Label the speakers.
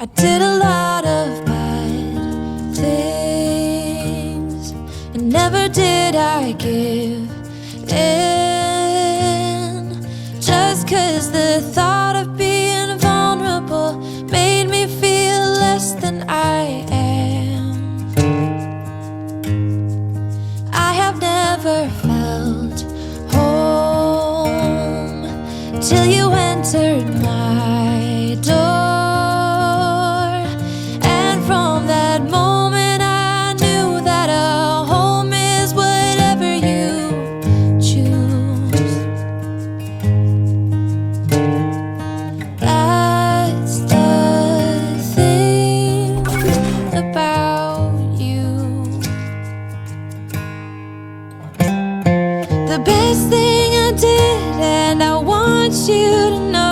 Speaker 1: I did a lot of bad things, and never did I give in. Just 'cause the thought of being vulnerable made me feel less than I am. I have never felt home till you entered my door, and from that moment I knew that a home is whatever you choose. That's the thing about you. The best thing I did, and I want you to know